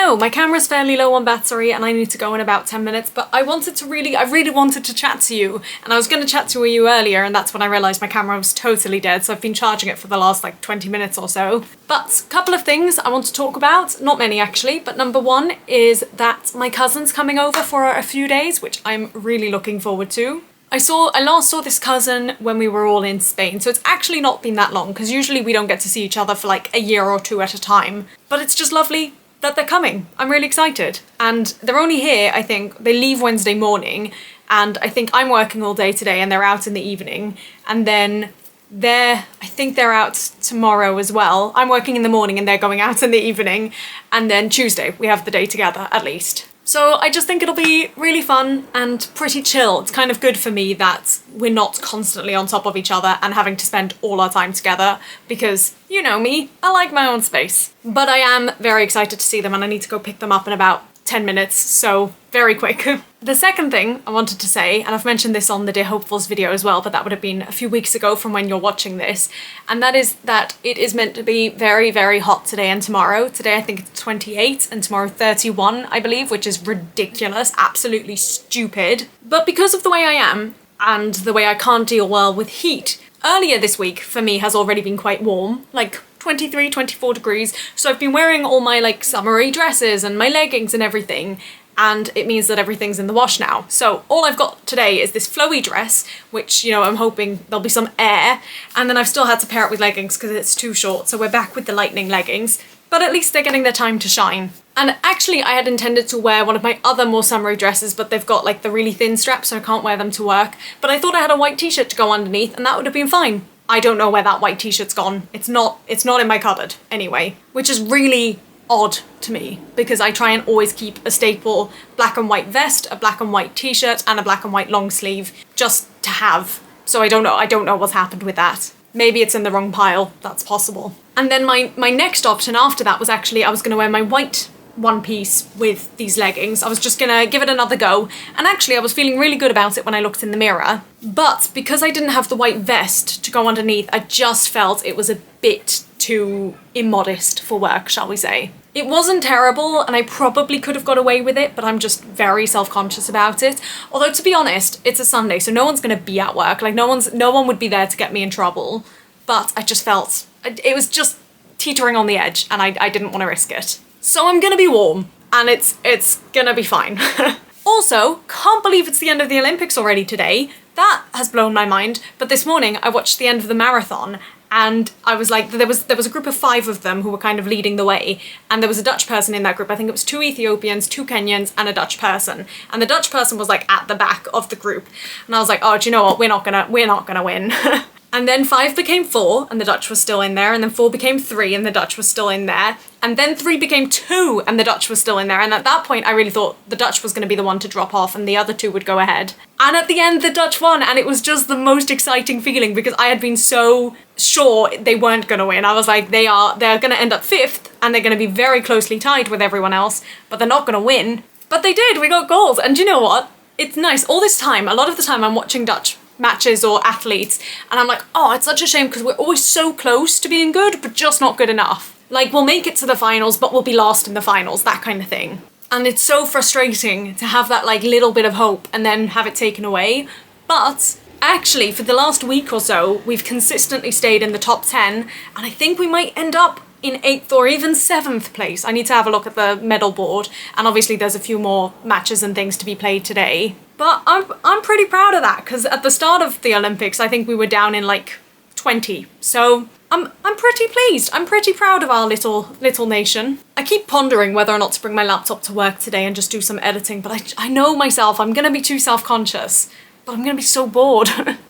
know, my camera's fairly low on battery and I need to go in about 10 minutes, but I really wanted to chat to you, and I was going to chat to you earlier, and that's when I realised my camera was totally dead, so I've been charging it for the last like 20 minutes or so. But a couple of things I want to talk about, not many actually, but number one is that my cousin's coming over for a few days, which I'm really looking forward to. I last saw this cousin when we were all in Spain, so it's actually not been that long, because usually we don't get to see each other for like a year or two at a time. But it's just lovely that they're coming. I'm really excited. And they're only here, I think, they leave Wednesday morning, and I think I'm working all day today and they're out in the evening. And then I think they're out tomorrow as well. I'm working in the morning and they're going out in the evening. And then Tuesday, we have the day together at least. So I just think it'll be really fun and pretty chill. It's kind of good for me that we're not constantly on top of each other and having to spend all our time together, because you know me, I like my own space. But I am very excited to see them, and I need to go pick them up in about 10 minutes, so very quick. The second thing I wanted to say, and I've mentioned this on the Dear Hopefuls video as well, but that would have been a few weeks ago from when you're watching this, and that is that it is meant to be very, very hot today and tomorrow. Today I think it's 28 and tomorrow 31, I believe, which is ridiculous, absolutely stupid. But because of the way I am, and the way I can't deal well with heat, earlier this week for me has already been quite warm, like 23, 24 degrees, so I've been wearing all my like summery dresses and my leggings and everything, and it means that everything's in the wash now. So all I've got today is this flowy dress, which, you know, I'm hoping there'll be some air, and then I've still had to pair it with leggings because it's too short, so we're back with the lightning leggings, but at least they're getting their time to shine. And actually I had intended to wear one of my other more summery dresses, but they've got like the really thin straps, so I can't wear them to work, but I thought I had a white t-shirt to go underneath and that would have been fine. I don't know where that white t-shirt's gone. It's not in my cupboard anyway, which is really odd to me because I try and always keep a staple black and white vest, a black and white t-shirt and a black and white long sleeve just to have. So I don't know what's happened with that. Maybe it's in the wrong pile, that's possible. And then my next option after that was actually I was gonna wear my white one piece with these leggings. I was just gonna give it another go, and actually I was feeling really good about it when I looked in the mirror, but because I didn't have the white vest to go underneath, I just felt it was a bit too immodest for work, shall we say. It wasn't terrible and I probably could have got away with it, but I'm just very self-conscious about it. Although to be honest, it's a Sunday, so no one's gonna be at work, like no one would be there to get me in trouble, but I just felt it was just teetering on the edge and I didn't want to risk it. So I'm gonna be warm, and it's gonna be fine. Also, can't believe it's the end of the Olympics already today. That has blown my mind, but this morning I watched the end of the marathon, and I was like, there was a group of 5 of them who were kind of leading the way, and there was a Dutch person in that group. I think it was 2 Ethiopians, 2 Kenyans, and a Dutch person. And the Dutch person was like at the back of the group, and I was like, oh, do you know what? We're not gonna win. And then 5 became 4 and the Dutch was still in there, and then 4 became 3 and the Dutch was still in there, and then 3 became 2 and the Dutch was still in there, and at that point I really thought the Dutch was going to be the one to drop off and the other 2 would go ahead. And at the end the Dutch won, and it was just the most exciting feeling because I had been so sure they weren't going to win. I was like, they're going to end up 5th and they're going to be very closely tied with everyone else, but they're not going to win. But they did, we got goals, and you know what? It's nice. All this time, a lot of the time I'm watching Dutch matches or athletes and I'm like, oh, it's such a shame because we're always so close to being good but just not good enough. Like, we'll make it to the finals but we'll be last in the finals, that kind of thing. And it's so frustrating to have that like little bit of hope and then have it taken away. But actually for the last week or so we've consistently stayed in the top 10, and I think we might end up in 8th or even 7th place. I need to have a look at the medal board, and obviously there's a few more matches and things to be played today. But I'm pretty proud of that, because at the start of the Olympics I think we were down in like 20. So I'm pretty pleased. I'm pretty proud of our little nation. I keep pondering whether or not to bring my laptop to work today and just do some editing, but I know myself, I'm gonna be too self-conscious, but I'm gonna be so bored.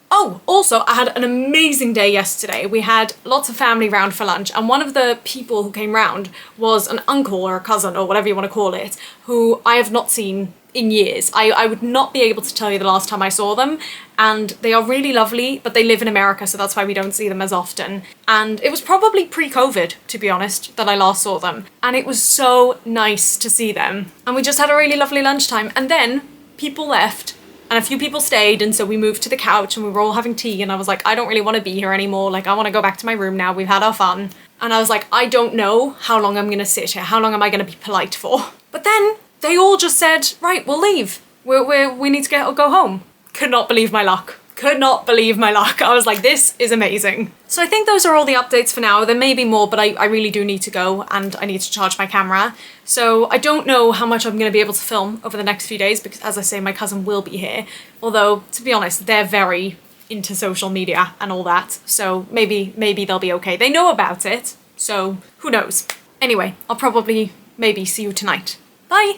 Oh, also, I had an amazing day yesterday. We had lots of family round for lunch, and one of the people who came round was an uncle or a cousin or whatever you want to call it, who I have not seen in years. I would not be able to tell you the last time I saw them, and they are really lovely, but they live in America, so that's why we don't see them as often. And it was probably pre-COVID, to be honest, that I last saw them, and it was so nice to see them. And we just had a really lovely lunchtime, and then people left, and a few people stayed, and so we moved to the couch and we were all having tea, and I was like, I don't really want to be here anymore, like I want to go back to my room now, we've had our fun. And I was like, I don't know how long I'm gonna sit here. How long am I gonna be polite for? But then they all just said, right, we'll leave. We need to go home. Could not believe my luck. Could not believe my luck. I was like, this is amazing. So I think those are all the updates for now. There may be more, but I really do need to go and I need to charge my camera. So I don't know how much I'm going to be able to film over the next few days because, as I say, my cousin will be here. Although, to be honest, they're very into social media and all that. So maybe they'll be okay. They know about it, so who knows. Anyway, I'll probably maybe see you tonight. Bye!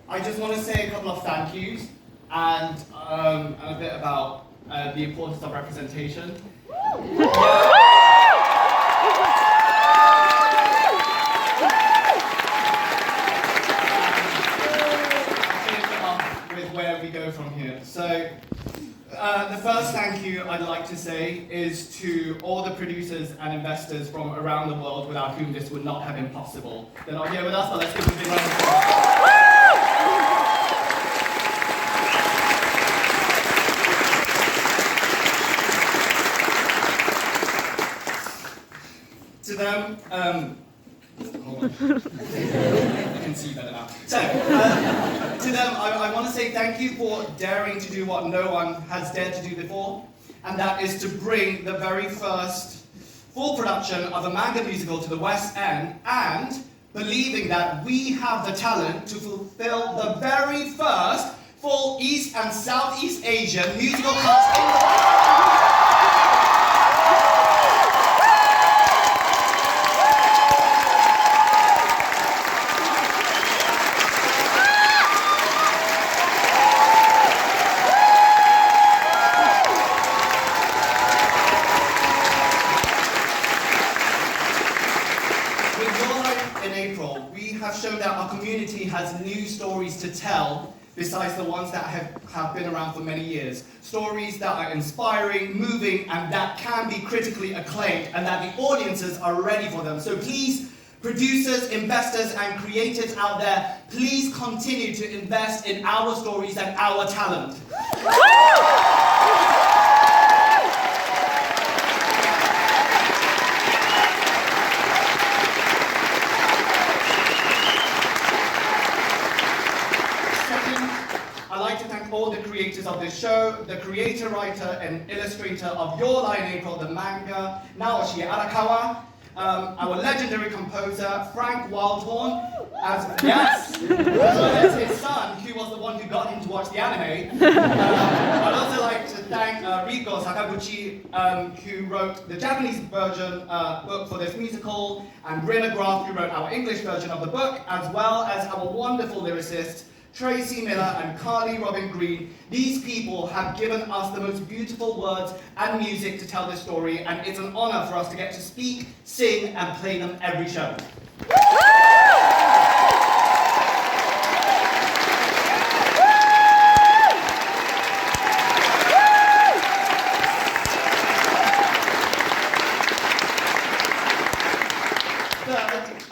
I just want to say a couple of thank yous and a bit about the importance of representation. With where we go from here. So the first thank you I'd like to say is to all the producers and investors from around the world without whom this would not have been possible. They're not here with us, but let's give them a big round of applause. To them, hold on. I can see better now. So, to them, I want to say thank you for daring to do what no one has dared to do before, and that is to bring the very first full production of a manga musical to the West End, and believing that we have the talent to fulfill the very first full East and Southeast Asian musical cast in the world. in April, we have shown that our community has new stories to tell besides the ones that have been around for many years. Stories that are inspiring, moving, and that can be critically acclaimed, and that the audiences are ready for them. So please, producers, investors, and creators out there, please continue to invest in our stories and our talent. I'd like to thank all the creators of this show, the creator, writer, and illustrator of Your Lie in April, the manga, Naoshi Arakawa, our legendary composer, Frank Wildhorn, as well as his son, who was the one who got him to watch the anime. I'd also like to thank Riko Sakaguchi, who wrote the Japanese version book for this musical, and Rinna Graf, who wrote our English version of the book, as well as our wonderful lyricists, Tracy Miller and Carly Robin Green. These people have given us the most beautiful words and music to tell this story, and it's an honor for us to get to speak, sing, and play them every show.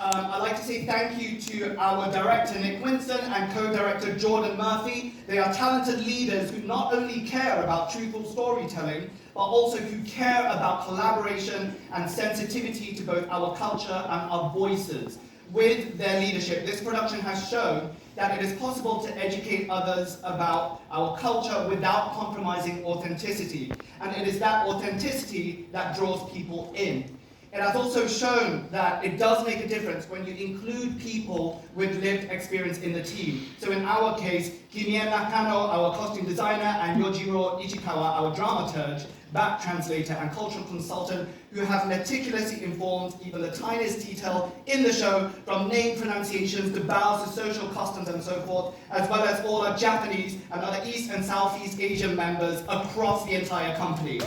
I'd like to say thank you to our director Nick Winston and co-director Jordan Murphy. They are talented leaders who not only care about truthful storytelling, but also who care about collaboration and sensitivity to both our culture and our voices. With their leadership, this production has shown that it is possible to educate others about our culture without compromising authenticity. And it is that authenticity that draws people in. It has also shown that it does make a difference when you include people with lived experience in the team. So in our case, Kimie Nakano, our costume designer, and Yojiro Ichikawa, our dramaturge, back translator, and cultural consultant, who have meticulously informed even the tiniest detail in the show, from name pronunciations to bows to social customs and so forth, as well as all our Japanese and other East and Southeast Asian members across the entire company.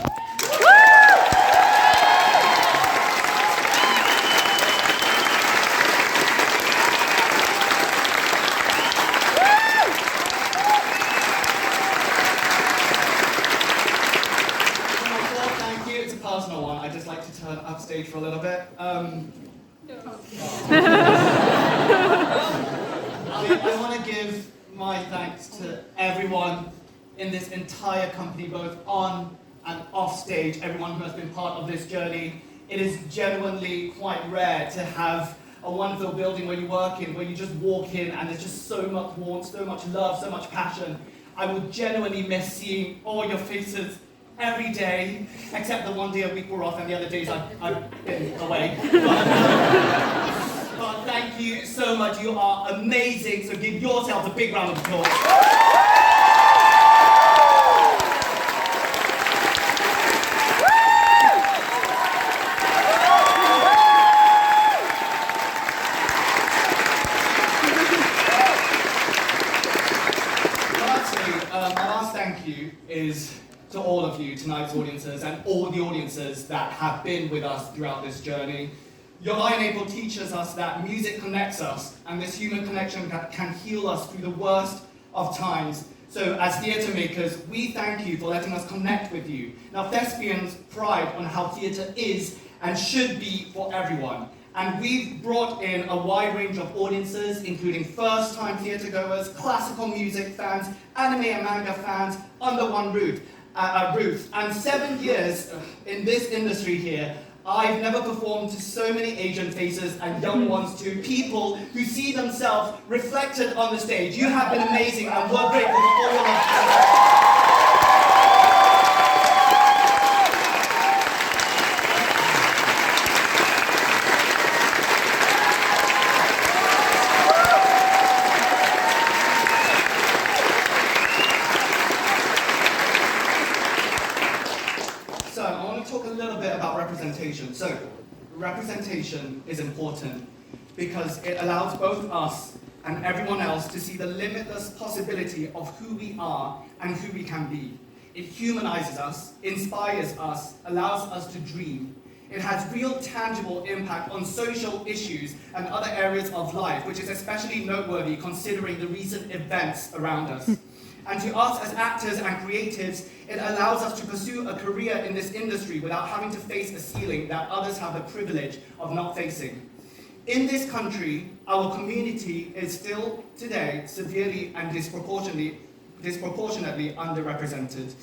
Personal one, I'd just like to turn upstage for a little bit. I want to give my thanks to everyone in this entire company, both on and off stage, everyone who has been part of this journey. It is genuinely quite rare to have a wonderful building where you work in, where you just walk in and there's just so much warmth, so much love, so much passion. I would genuinely miss seeing all your faces every day, except the one day a week we're off, and the other days I've been away. But thank you so much. You are amazing. So give yourselves a big round of applause. Lastly, my last thank you is to all of you, tonight's audiences, and all the audiences that have been with us throughout this journey. Your Lie in April teaches us that music connects us, and this human connection can heal us through the worst of times. So as theatre makers, we thank you for letting us connect with you. Now, Thespians pride on how theatre is and should be for everyone. And we've brought in a wide range of audiences, including first-time theatre goers, classical music fans, anime and manga fans, under one roof. And 7 years in this industry here, I've never performed to so many Asian faces and young ones too, people who see themselves reflected on the stage. You have been amazing, and we're grateful for all your love. So I want to talk a little bit about representation. So representation is important because it allows both us and everyone else to see the limitless possibility of who we are and who we can be. It humanizes us, inspires us, allows us to dream. It has real tangible impact on social issues and other areas of life, which is especially noteworthy considering the recent events around us. And to us as actors and creatives, it allows us to pursue a career in this industry without having to face a ceiling that others have the privilege of not facing. In this country, our community is still today severely and disproportionately underrepresented.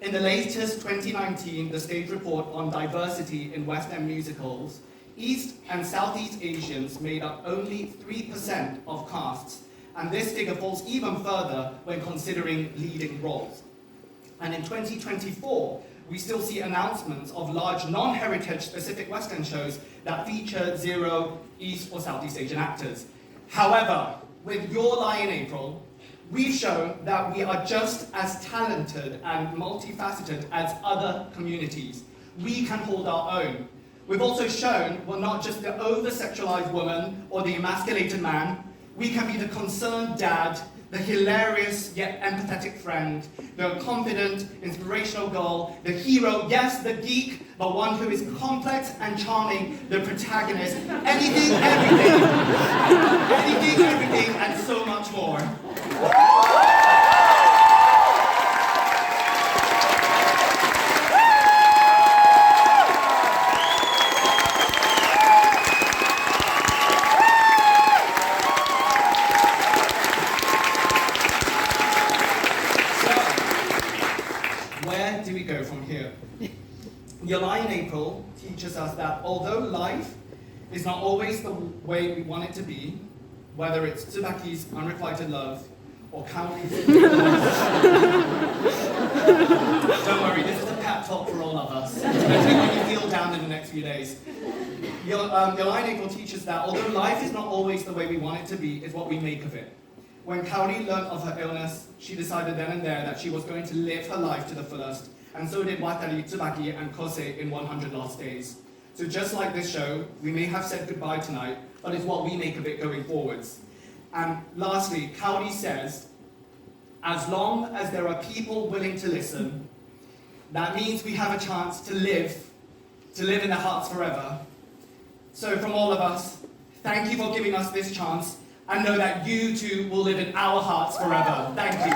In the latest 2019 The Stage Report on Diversity in West End Musicals, East and Southeast Asians made up only 3% of casts, and this figure falls even further when considering leading roles. And in 2024, we still see announcements of large non-heritage specific West End shows that feature zero East or Southeast Asian actors. However, with Your Lie in April, we've shown that we are just as talented and multifaceted as other communities. We can hold our own. We've also shown we're not just the over-sexualized woman or the emasculated man. We can be the concerned dad, the hilarious yet empathetic friend, the confident, inspirational girl, the hero, yes, the geek, but one who is complex and charming, the protagonist, anything, everything, anything, everything, and so much more. Where do we go from here? Your Lie in April teaches us that although life is not always the way we want it to be, whether it's Tsubaki's Unrequited Love or Kaori's Don't worry, this is a pep talk for all of us, especially when you feel down in the next few days. Your Lie in April teaches that although life is not always the way we want it to be, it's what we make of it. When Kaori learned of her illness, she decided then and there that she was going to live her life to the fullest, and so did Watari, Tsubaki, and Kosei in 100 Lost Days. So just like this show, we may have said goodbye tonight, but it's what we make of it going forwards. And lastly, Kaori says, as long as there are people willing to listen, that means we have a chance to live in their hearts forever. So from all of us, thank you for giving us this chance, and know that you too will live in our hearts forever. Thank you.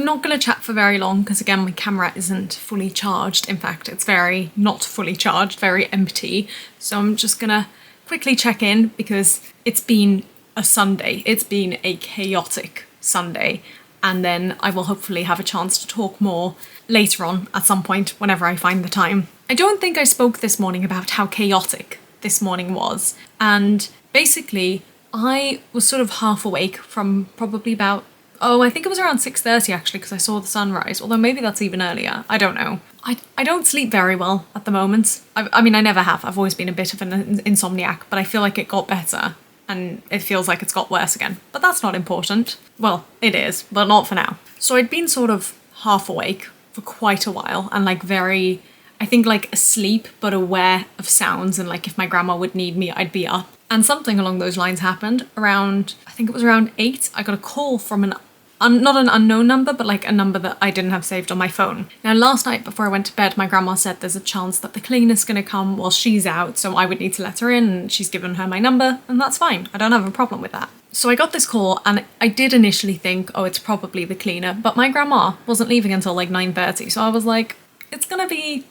not going to chat for very long because again, my camera isn't fully charged. In fact, it's very not fully charged, very empty. So I'm just going to quickly check in because it's been a Sunday. It's been a chaotic Sunday. And then I will hopefully have a chance to talk more later on at some point whenever I find the time. I don't think I spoke this morning about how chaotic this morning was. And basically, I was sort of half awake from probably about, I think it was around 6:30 actually, because I saw the sunrise, although maybe that's even earlier. I don't know. I don't sleep very well at the moment. I mean, I never have. I've always been a bit of an insomniac, but I feel like it got better and it feels like it's got worse again. But that's not important. Well, it is, but not for now. So I'd been sort of half awake for quite a while and like very, I think like asleep but aware of sounds, and like if my grandma would need me, I'd be up. And something along those lines happened around, I think it was around 8. I got a call from not an unknown number, but like a number that I didn't have saved on my phone. Now last night before I went to bed, my grandma said there's a chance that the cleaner's gonna come while she's out, so I would need to let her in, and she's given her my number, and that's fine. I don't have a problem with that. So I got this call and I did initially think, oh, it's probably the cleaner, but my grandma wasn't leaving until like 9:30, so I was like, it's gonna be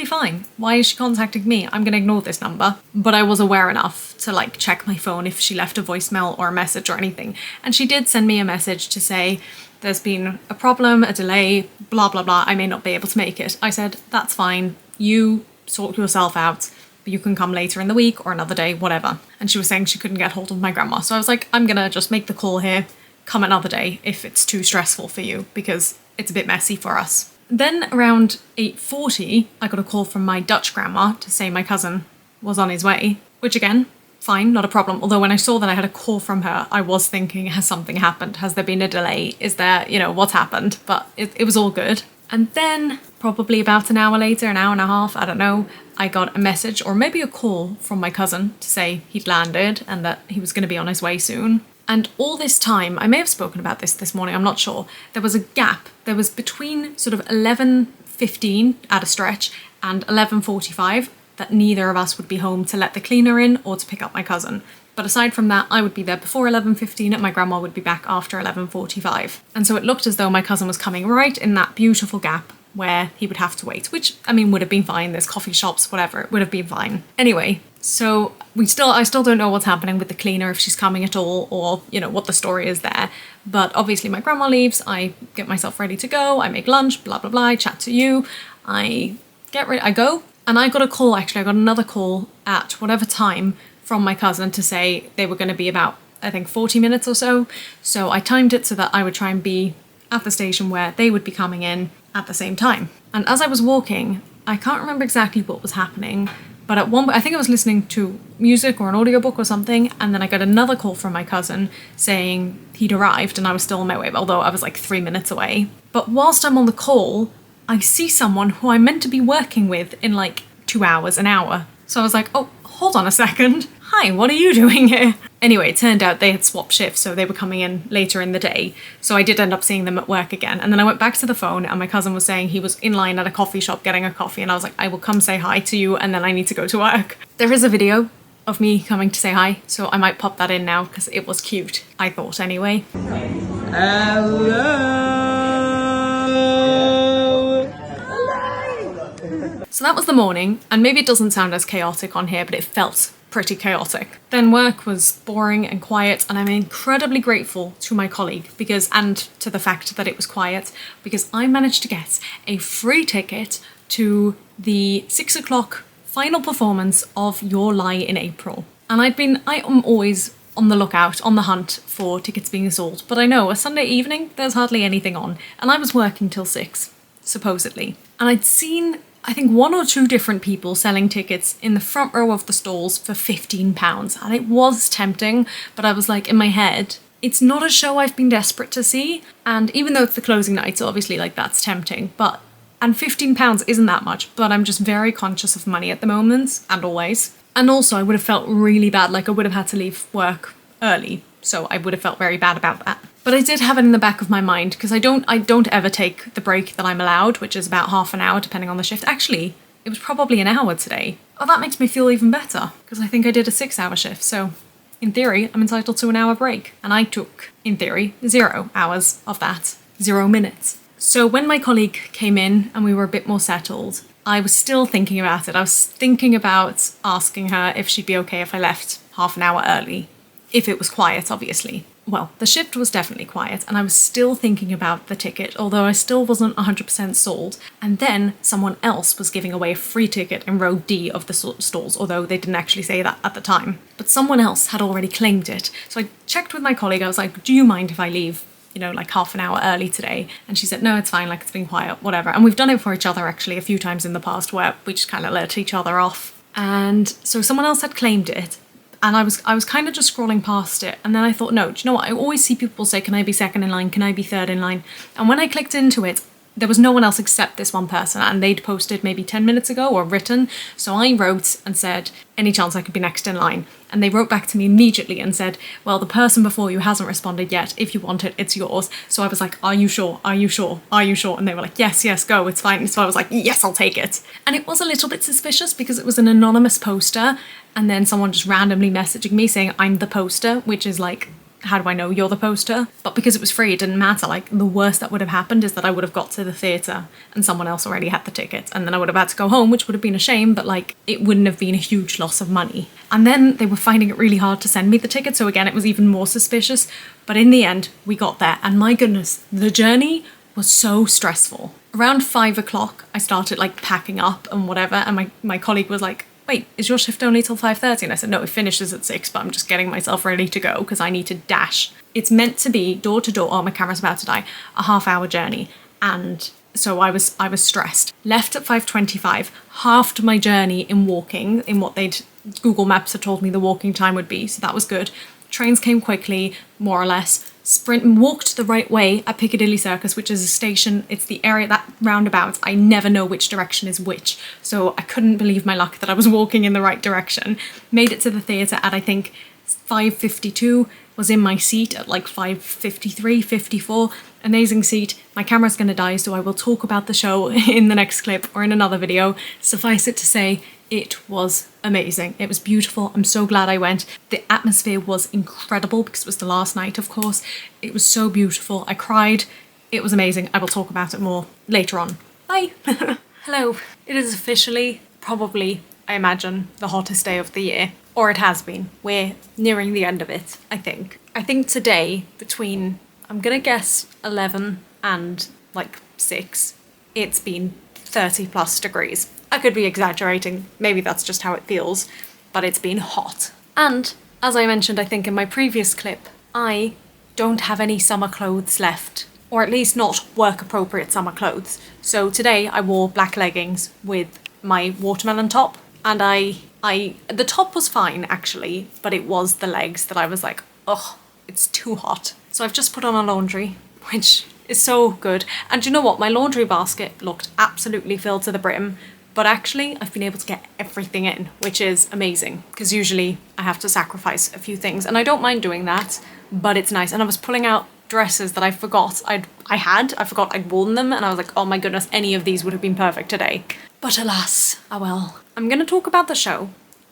fine. Why is she contacting me? I'm gonna ignore this number. But I was aware enough to like check my phone if she left a voicemail or a message or anything. And she did send me a message to say, there's been a problem, a delay, blah, blah, blah. I may not be able to make it. I said, that's fine. You sort yourself out. You can come later in the week or another day, whatever. And she was saying she couldn't get hold of my grandma. So I was like, I'm gonna just make the call here, come another day if it's too stressful for you, because it's a bit messy for us. Then around 8:40, I got a call from my Dutch grandma to say my cousin was on his way, which again, fine, not a problem. Although when I saw that I had a call from her, I was thinking, has something happened? Has there been a delay? Is there, what's happened? But it was all good. And then probably about an hour later, an hour and a half, I don't know, I got a message or maybe a call from my cousin to say he'd landed and that he was going to be on his way soon. And all this time, I may have spoken about this morning, I'm not sure, there was a gap. There was between sort of 11:15 at a stretch and 11:45 that neither of us would be home to let the cleaner in or to pick up my cousin. But aside from that, I would be there before 11:15 and my grandma would be back after 11:45. And so it looked as though my cousin was coming right in that beautiful gap where he would have to wait, which, I mean, would have been fine. There's coffee shops, whatever, it would have been fine. Anyway, so I still don't know what's happening with the cleaner, if she's coming at all, or, what the story is there. But obviously my grandma leaves, I get myself ready to go, I make lunch, blah, blah, blah, I chat to you, I get ready, I go. And I got another call at whatever time from my cousin to say they were going to be about, I think, 40 minutes or so. So I timed it so that I would try and be at the station where they would be coming in at the same time. And as I was walking, I can't remember exactly what was happening, but at one point, I think I was listening to music or an audiobook or something, and then I got another call from my cousin saying he'd arrived and I was still on my way, although I was like 3 minutes away. But whilst I'm on the call, I see someone who I'm meant to be working with in like 2 hours, an hour. So I was like, oh, hold on a second. Hi, what are you doing here? Anyway, it turned out they had swapped shifts, so they were coming in later in the day. So I did end up seeing them at work again. And then I went back to the phone and my cousin was saying he was in line at a coffee shop getting a coffee. And I was like, I will come say hi to you and then I need to go to work. There is a video of me coming to say hi, so I might pop that in now because it was cute, I thought anyway. Hello. So that was the morning, and maybe it doesn't sound as chaotic on here, but it felt pretty chaotic. Then work was boring and quiet, and I'm incredibly grateful to my colleague and to the fact that it was quiet, because I managed to get a free ticket to the 6 o'clock final performance of Your Lie in April. And I am always on the lookout, on the hunt for tickets being sold, but I know a Sunday evening, there's hardly anything on, and I was working till 6, supposedly. And I'd seen, I think, 1 or 2 different people selling tickets in the front row of the stalls for £15. And it was tempting, but I was like, in my head, it's not a show I've been desperate to see. And even though it's the closing night, so obviously like that's tempting, and £15 isn't that much, but I'm just very conscious of money at the moment, and always. And also I would have felt really bad, like I would have had to leave work early, so I would have felt very bad about that. But I did have it in the back of my mind, because I don't ever take the break that I'm allowed, which is about half an hour depending on the shift. Actually, it was probably an hour today. Oh, that makes me feel even better, because I think I did a 6-hour shift, so in theory, I'm entitled to an hour break. And I took, in theory, 0 hours of that. 0 minutes. So when my colleague came in and we were a bit more settled, I was still thinking about it. I was thinking about asking her if she'd be okay if I left half an hour early. If it was quiet, obviously. Well, the shift was definitely quiet, and I was still thinking about the ticket, although I still wasn't 100% sold. And then someone else was giving away a free ticket in row D of the stalls, although they didn't actually say that at the time. But someone else had already claimed it. So I checked with my colleague. I was like, do you mind if I leave, like half an hour early today? And she said, no, it's fine, like it's been quiet, whatever. And we've done it for each other actually a few times in the past where we just kind of let each other off. And so someone else had claimed it. And I was kind of just scrolling past it. And then I thought, no, do you know what? I always see people say, can I be second in line? Can I be third in line? And when I clicked into it, there was no one else except this one person, and they'd posted maybe 10 minutes ago or written. So I wrote and said, any chance I could be next in line? And they wrote back to me immediately and said, well, the person before you hasn't responded yet. If you want it, it's yours. So I was like, are you sure? Are you sure? Are you sure? And they were like, yes, go, it's fine. So I was like, yes, I'll take it. And it was a little bit suspicious because it was an anonymous poster, and then someone just randomly messaging me saying I'm the poster, which is like, how do I know you're the poster? But because it was free, it didn't matter. Like, the worst that would have happened is that I would have got to the theatre and someone else already had the tickets, and then I would have had to go home, which would have been a shame, but like, it wouldn't have been a huge loss of money. And then they were finding it really hard to send me the ticket, so again, it was even more suspicious. But in the end, we got there, and my goodness, the journey was so stressful. Around 5 o'clock, I started like packing up and whatever, and my colleague was like, wait, is your shift only till 5:30? And I said, no, it finishes at 6, but I'm just getting myself ready to go because I need to dash. It's meant to be door to door, oh, my camera's about to die, a half-hour journey. And so I was stressed. Left at 5:25, halved my journey in walking, in what Google Maps had told me the walking time would be, so that was good. Trains came quickly, more or less. Walked the right way at Piccadilly Circus, which is a station. It's the area, that roundabout, I never know which direction is which. So I couldn't believe my luck that I was walking in the right direction. Made it to the theatre at, I think, 5:52, was in my seat at like 5:53, 54. Amazing seat. My camera's gonna die, so I will talk about the show in the next clip or in another video. Suffice it to say, it was amazing. It was beautiful. I'm so glad I went. The atmosphere was incredible because it was the last night, of course. It was so beautiful. I cried. It was amazing. I will talk about it more later on. Bye. Hello. It is officially, probably, I imagine, the hottest day of the year. Or it has been. We're nearing the end of it, I think. I think today, between, I'm gonna guess 11 and like 6, it's been 30 plus degrees. I could be exaggerating, maybe that's just how it feels, but it's been hot. And, as I mentioned I think in my previous clip, I don't have any summer clothes left, or at least not work appropriate summer clothes. So today I wore black leggings with my watermelon top, and the top was fine actually, but it was the legs that I was like, ugh, it's too hot. So I've just put on a laundry, which is so good. And do you know what? My laundry basket looked absolutely filled to the brim, but actually I've been able to get everything in, which is amazing, because usually I have to sacrifice a few things, and I don't mind doing that, but it's nice. And I was pulling out dresses that I forgot I forgot I'd worn them, and I was like, oh my goodness, any of these would have been perfect today. But alas, oh well. I'm gonna talk about the show,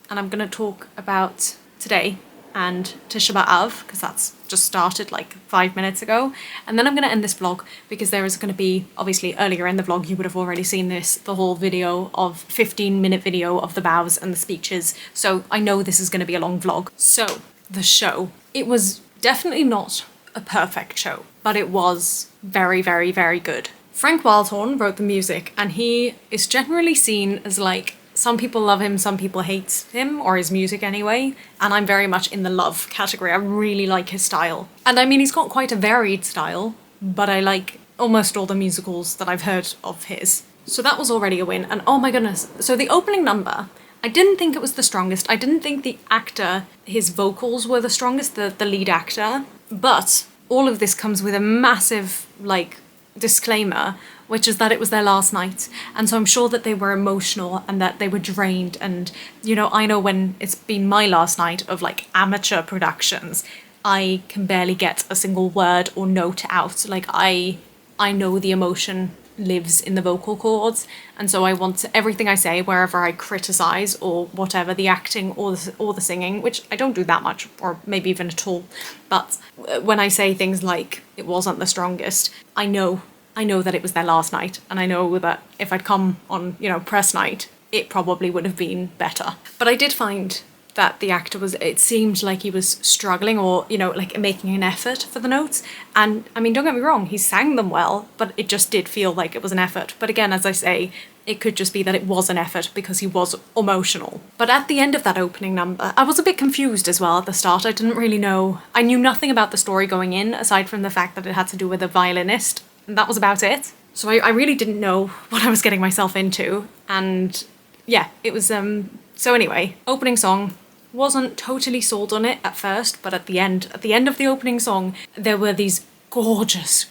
and I'm gonna talk about today and Tisha B'Av, because that's just started like 5 minutes ago. And then I'm going to end this vlog because there is going to be, obviously earlier in the vlog you would have already seen this, the whole video of 15-minute video of the bows and the speeches. So I know this is going to be a long vlog. So the show, it was definitely not a perfect show, but it was very, very, very good. Frank Wildhorn wrote the music, and he is generally seen as like, some people love him, some people hate him, or his music anyway, and I'm very much in the love category. I really like his style. And I mean, he's got quite a varied style, but I like almost all the musicals that I've heard of his. So that was already a win, and oh my goodness. So the opening number, I didn't think it was the strongest. I didn't think the actor, his vocals were the strongest, the lead actor, but all of this comes with a massive, like, disclaimer, which is that it was their last night, and so I'm sure that they were emotional and that they were drained. And you know, I know when it's been my last night of like amateur productions, I can barely get a single word or note out. Like I know the emotion lives in the vocal cords, and so I want everything I say, wherever I criticize or whatever, the acting or the singing, which I don't do that much, or maybe even at all, but when I say things like it wasn't the strongest, I know that it was their last night, and I know that if I'd come on, press night, it probably would have been better. But I did find that the actor it seemed like he was struggling, or, like making an effort for the notes. And I mean, don't get me wrong, he sang them well, but it just did feel like it was an effort. But again, as I say, it could just be that it was an effort because he was emotional. But at the end of that opening number, I was a bit confused as well at the start. I didn't really know. I knew nothing about the story going in, aside from the fact that it had to do with a violinist, and that was about it. So I really didn't know what I was getting myself into. And yeah, it was, so anyway, opening song. Wasn't totally sold on it at first, but at the end of the opening song, there were these gorgeous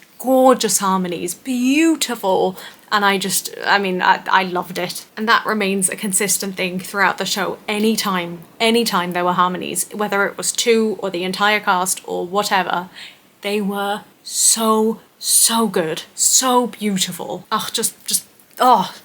harmonies, beautiful, and I loved it. And that remains a consistent thing throughout the show. Anytime there were harmonies, whether it was two or the entire cast or whatever, they were so good, so beautiful.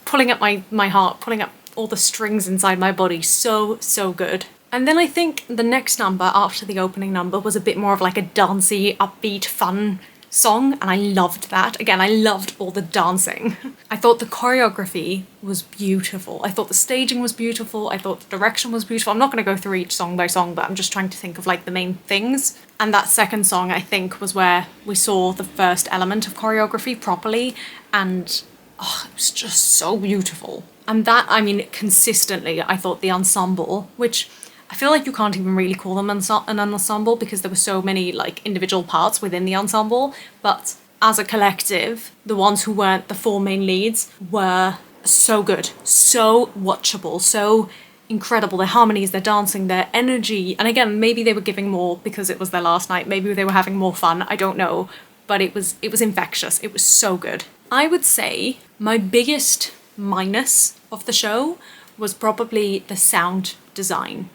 Pulling up my heart, pulling up all the strings inside my body, so good. And then I think the next number after the opening number was a bit more of like a dancey, upbeat, fun song, and I loved that. Again, I loved all the dancing. I thought the choreography was beautiful. I thought the staging was beautiful. I thought the direction was beautiful. I'm not going to go through each song by song, but I'm just trying to think of like the main things. And that second song, I think, was where we saw the first element of choreography properly, and it was just so beautiful. And that, consistently, I thought the ensemble, which I feel like you can't even really call them an ensemble because there were so many like individual parts within the ensemble, but as a collective, the ones who weren't the four main leads were so good, so watchable, so incredible. Their harmonies, their dancing, their energy, and again, maybe they were giving more because it was their last night, maybe they were having more fun, I don't know, but it was infectious. It was so good. I would say my biggest minus of the show was probably the sound design.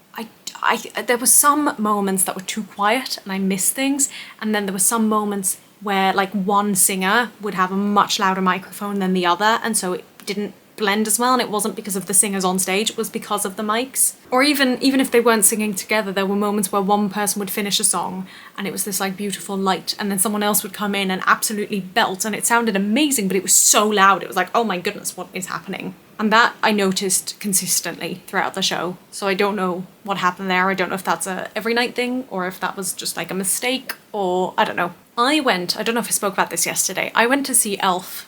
There were some moments that were too quiet and I missed things, and then there were some moments where like one singer would have a much louder microphone than the other, and so it didn't blend as well, and it wasn't because of the singers on stage, it was because of the mics. Or even if they weren't singing together, there were moments where one person would finish a song and it was this like beautiful light, and then someone else would come in and absolutely belt, and it sounded amazing, but it was so loud, it was like, oh my goodness, what is happening? And that I noticed consistently throughout the show. So I don't know what happened there. I don't know if that's a every night thing or if that was just like a mistake, or I don't know. I don't know if I spoke about this yesterday. I went to see Elf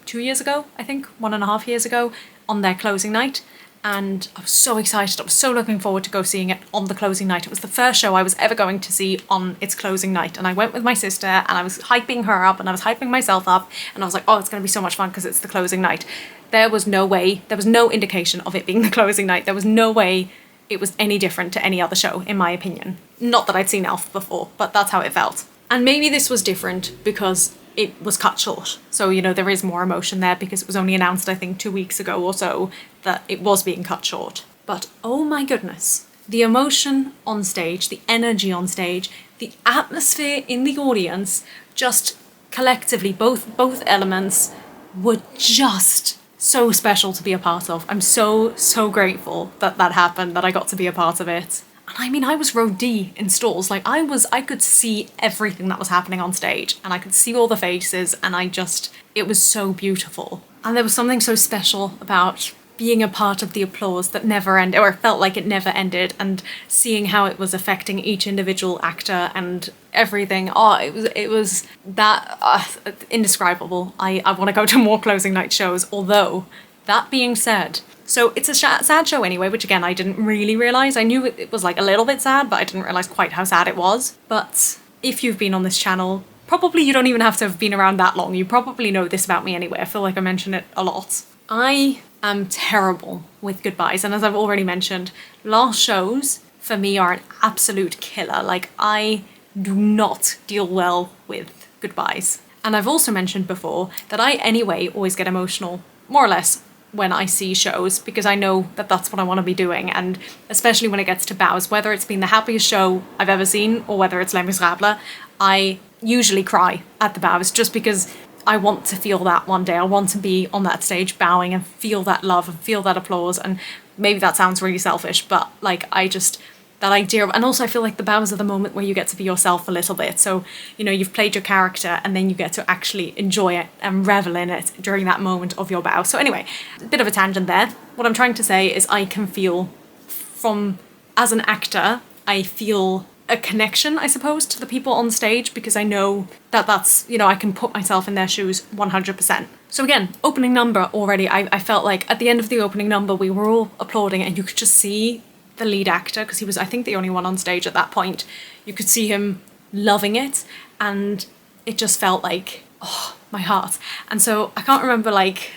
2 years ago, I think, 1.5 years ago, on their closing night. And I was so excited. I was so looking forward to go seeing it on the closing night. It was the first show I was ever going to see on its closing night. And I went with my sister and I was hyping her up and I was hyping myself up. And I was like, oh, it's going to be so much fun because it's the closing night. There was no indication of it being the closing night. There was no way it was any different to any other show, in my opinion. Not that I'd seen Elf before, but that's how it felt. And maybe this was different because it was cut short. So, there is more emotion there because it was only announced, I think, 2 weeks ago or so that it was being cut short. But oh my goodness, the emotion on stage, the energy on stage, the atmosphere in the audience, just collectively, both elements were just so special to be a part of. I'm so grateful that happened, that I got to be a part of it. And I was row D in stalls. Like I could see everything that was happening on stage, and I could see all the faces, and it was so beautiful. And there was something so special about being a part of the applause that never ended, or it felt like it never ended, and seeing how it was affecting each individual actor and everything. It was that indescribable. I want to go to more closing night shows, although, that being said, so it's a sad show anyway, which again, I didn't really realise. I knew it was like a little bit sad, but I didn't realise quite how sad it was. But if you've been on this channel, probably you don't even have to have been around that long. You probably know this about me anyway. I feel like I mention it a lot. I am terrible with goodbyes, and as I've already mentioned, last shows for me are an absolute killer. Like, I do not deal well with goodbyes. And I've also mentioned before that I anyway always get emotional, more or less, when I see shows, because I know that that's what I want to be doing, and especially when it gets to bows, whether it's been the happiest show I've ever seen or whether it's Les Miserables, I usually cry at the bows, just because I want to feel that one day. I want to be on that stage bowing and feel that love and feel that applause. And maybe that sounds really selfish, but like that idea of, and also I feel like the bows are the moment where you get to be yourself a little bit. So, you know, you've played your character and then you get to actually enjoy it and revel in it during that moment of your bow. So anyway, a bit of a tangent there. What I'm trying to say is I can feel as an actor, I feel a connection, I suppose, to the people on stage, because I know that that's, you know, I can put myself in their shoes 100%. So again, opening number already, I felt like at the end of the opening number, we were all applauding and you could just see the lead actor, because he was, I think, the only one on stage at that point. You could see him loving it, and it just felt like, oh, my heart. And so I can't remember, like,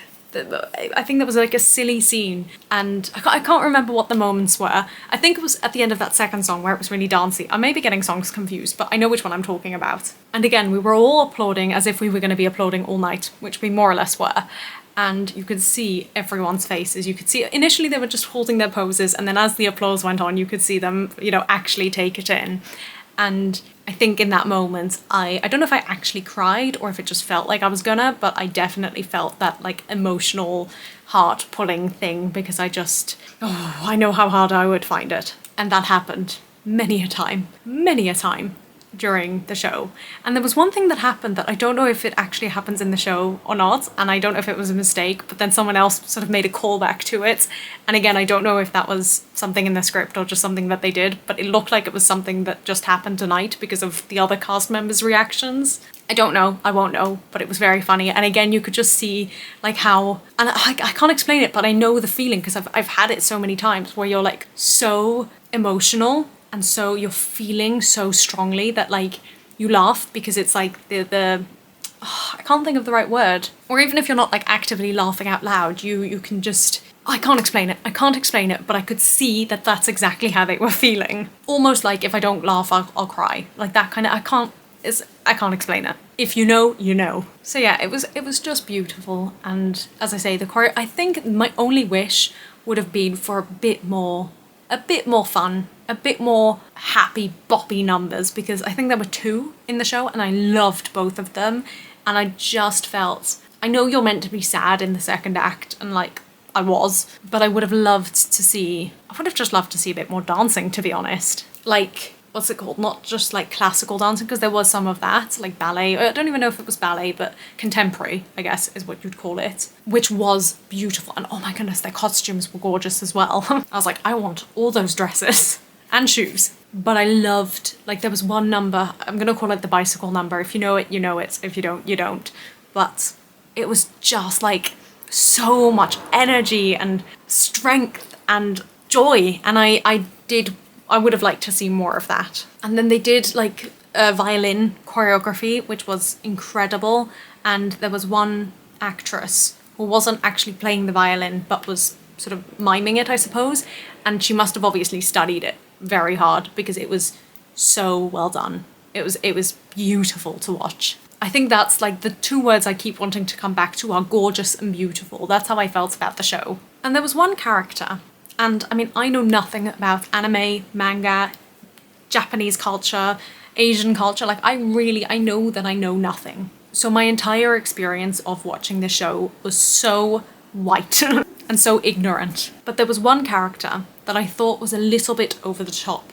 I think there was like a silly scene, and I can't remember what the moments were. I think it was at the end of that second song where it was really dancey. I may be getting songs confused, but I know which one I'm talking about. And again, we were all applauding as if we were going to be applauding all night, which we more or less were. And you could see everyone's faces. You could see, initially they were just holding their poses, and then as the applause went on, you could see them, you know, actually take it in. And I think in that moment, I don't know if I actually cried or if it just felt like I was gonna, but I definitely felt that like emotional heart-pulling thing, because I know how hard I would find it. And that happened many a time during the show. And there was one thing that happened that I don't know if it actually happens in the show or not, and I don't know if it was a mistake, but then someone else sort of made a callback to it. And again, I don't know if that was something in the script or just something that they did, but it looked like it was something that just happened tonight because of the other cast members' reactions. I don't know, I won't know, but it was very funny. And again, you could just see like how, and I can't explain it, but I know the feeling because I've had it so many times where you're like so emotional, and so you're feeling so strongly that like you laugh because it's like I can't think of the right word. Or even if you're not like actively laughing out loud, you can just, I can't explain it, but I could see that that's exactly how they were feeling. Almost like if I don't laugh, I'll cry. Like that kind of, I can't explain it. If you know, you know. So yeah, it was just beautiful. And as I say, the choreo, I think my only wish would have been for a bit more fun, a bit more happy boppy numbers, because I think there were 2 in the show and I loved both of them. And I just felt, I know you're meant to be sad in the second act, and like I was, but I would have just loved to see a bit more dancing, to be honest. Like, what's it called? Not just like classical dancing, because there was some of that, like ballet. I don't even know if it was ballet, but contemporary, I guess, is what you'd call it, which was beautiful. And oh my goodness, their costumes were gorgeous as well. I was like, I want all those dresses and shoes. But I loved, like, there was one number, I'm gonna call it the bicycle number. If you know it, you know it. If you don't, you don't. But it was just like so much energy and strength and joy. And I would have liked to see more of that. And then they did like a violin choreography, which was incredible. And there was one actress who wasn't actually playing the violin, but was sort of miming it, I suppose. And she must have obviously studied it very hard, because it was so well done. It was beautiful to watch. I think that's like the 2 words I keep wanting to come back to are gorgeous and beautiful. That's how I felt about the show. And there was one character, and I mean, I know nothing about anime, manga, Japanese culture, Asian culture. Like I know that I know nothing. So my entire experience of watching the show was so white and so ignorant. But there was one character that I thought was a little bit over the top,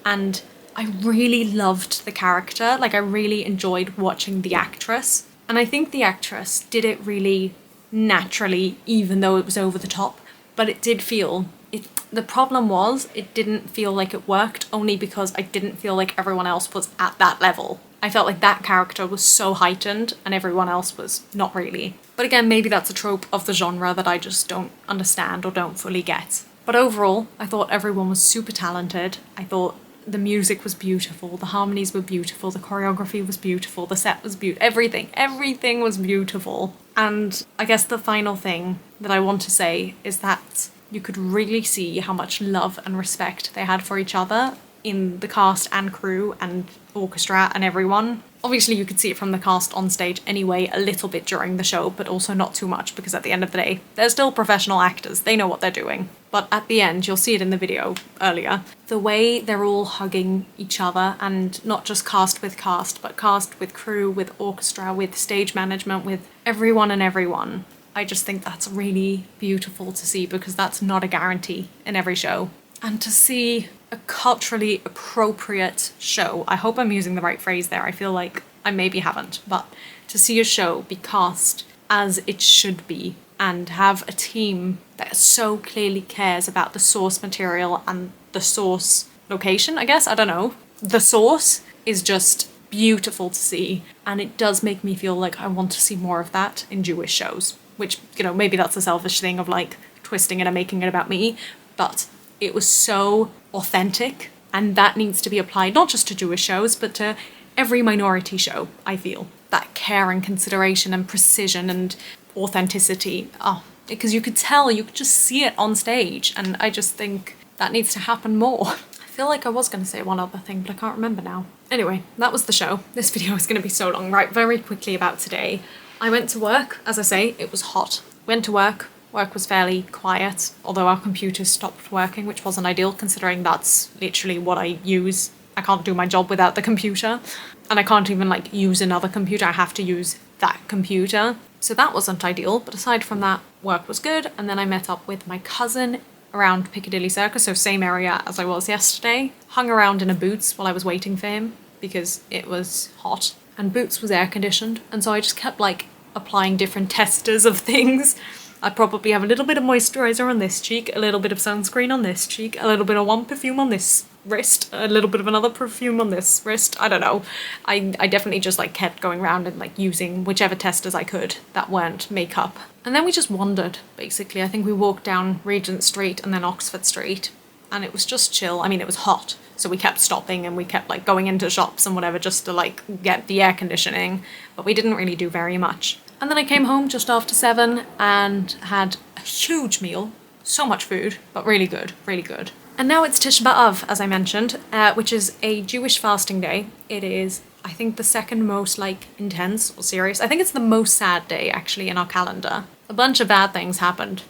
and I really loved the character. Like I really enjoyed watching the actress, and I think the actress did it really naturally, even though it was over the top. But it did feel it. The problem was it didn't feel like it worked, only because I didn't feel like everyone else was at that level. I felt like that character was so heightened and everyone else was not really. But again, maybe that's a trope of the genre that I just don't understand or don't fully get. But overall, I thought everyone was super talented. I thought the music was beautiful, the harmonies were beautiful, the choreography was beautiful, the set was beautiful, everything was beautiful. And I guess the final thing that I want to say is that you could really see how much love and respect they had for each other in the cast and crew and orchestra and everyone. Obviously you could see it from the cast on stage anyway, a little bit during the show, but also not too much, because at the end of the day, they're still professional actors, they know what they're doing. but at the end, you'll see it in the video earlier, the way they're all hugging each other, and not just cast with cast, but cast with crew, with orchestra, with stage management, with everyone and everyone. I just think that's really beautiful to see, because that's not a guarantee in every show. And to see a culturally appropriate show, I hope I'm using the right phrase there, I feel like I maybe haven't, but to see a show be cast as it should be, and have a team that so clearly cares about the source material and the source location, I guess, I don't know. The source is just beautiful to see, and it does make me feel like I want to see more of that in Jewish shows, which, you know, maybe that's a selfish thing of like twisting it and making it about me, but it was so authentic, and that needs to be applied not just to Jewish shows, but to every minority show, I feel. That care and consideration and precision and authenticity. Oh, because you could tell, you could just see it on stage, and I just think that needs to happen more. I feel like I was going to say one other thing, but I can't remember now. Anyway, that was the show. This video is going to be so long. Right, very quickly about today. I went to work, as I say, it was hot. Went to work was fairly quiet, although our computers stopped working, which wasn't ideal considering that's literally what I use. I can't do my job without the computer, and I can't even like use another computer, I have to use that computer. So that wasn't ideal, but aside from that, work was good. And then I met up with my cousin around Piccadilly Circus, so same area as I was yesterday. Hung around in a Boots while I was waiting for him because it was hot, and Boots was air conditioned, and so I just kept like applying different testers of things. I probably have a little bit of moisturizer on this cheek, a little bit of sunscreen on this cheek, a little bit of one perfume on this wrist, a little bit of another perfume on this wrist, I don't know. I definitely just like kept going around and like using whichever testers I could that weren't makeup. And then we just wandered, basically. I think we walked down Regent Street and then Oxford Street, and it was just chill. I mean, it was hot, so we kept stopping and we kept like going into shops and whatever just to like get the air conditioning, but we didn't really do very much. And then I came home just after 7 and had a huge meal. So much food, but really good, really good. And now it's Tisha B'Av, as I mentioned, which is a Jewish fasting day. It is, I think, the second most like intense or serious. I think it's the most sad day actually in our calendar. A bunch of bad things happened.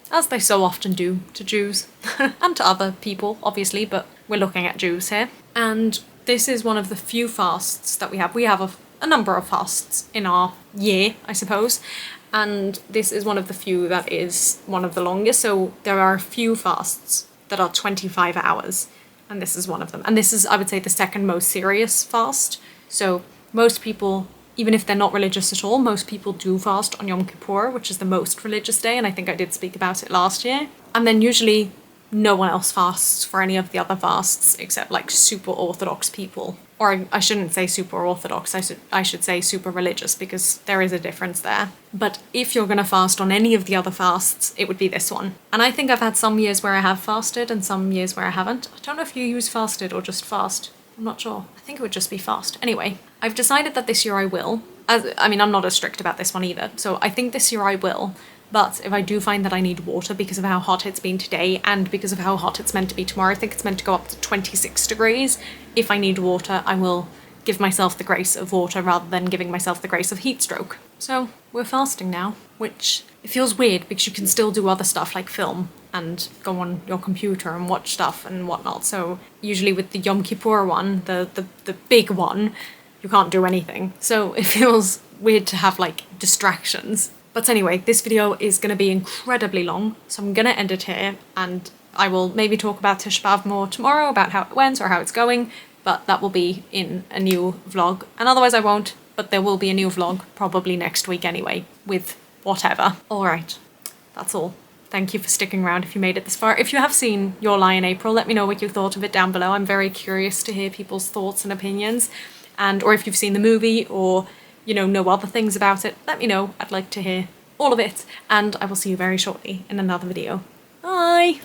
As they so often do to Jews and to other people, obviously, but we're looking at Jews here. And this is one of the few fasts that we have. We have a number of fasts in our year, I suppose, and this is one of the few that is one of the longest. So there are a few fasts that are 25 hours, and this is one of them. And this is, I would say, the second most serious fast. So most people, even if they're not religious at all, most people do fast on Yom Kippur, which is the most religious day, and I think I did speak about it last year. And then usually no one else fasts for any of the other fasts except like super Orthodox people. Or I shouldn't say super Orthodox, I should say super religious, because there is a difference there. But if you're going to fast on any of the other fasts, it would be this one. And I think I've had some years where I have fasted and some years where I haven't. I don't know if you use fasted or just fast. I'm not sure. I think it would just be fast. Anyway, I've decided that this year I will. I'm not as strict about this one either. So I think this year I will. But if I do find that I need water because of how hot it's been today and because of how hot it's meant to be tomorrow, I think it's meant to go up to 26 degrees. If I need water, I will give myself the grace of water rather than giving myself the grace of heat stroke. So we're fasting now, which it feels weird because you can still do other stuff like film and go on your computer and watch stuff and whatnot. So usually with the Yom Kippur one, the big one, you can't do anything. So it feels weird to have like distractions. But anyway, this video is going to be incredibly long, so I'm going to end it here, and I will maybe talk about Tisha B'Av more tomorrow, about how it went or how it's going, but that will be in a new vlog. And otherwise I won't, but there will be a new vlog probably next week anyway, with whatever. Alright, that's all. Thank you for sticking around if you made it this far. If you have seen Your Lie in April, let me know what you thought of it down below. I'm very curious to hear people's thoughts and opinions, or if you've seen the movie, or know other things about it, let me know. I'd like to hear all of it, and I will see you very shortly in another video. Bye!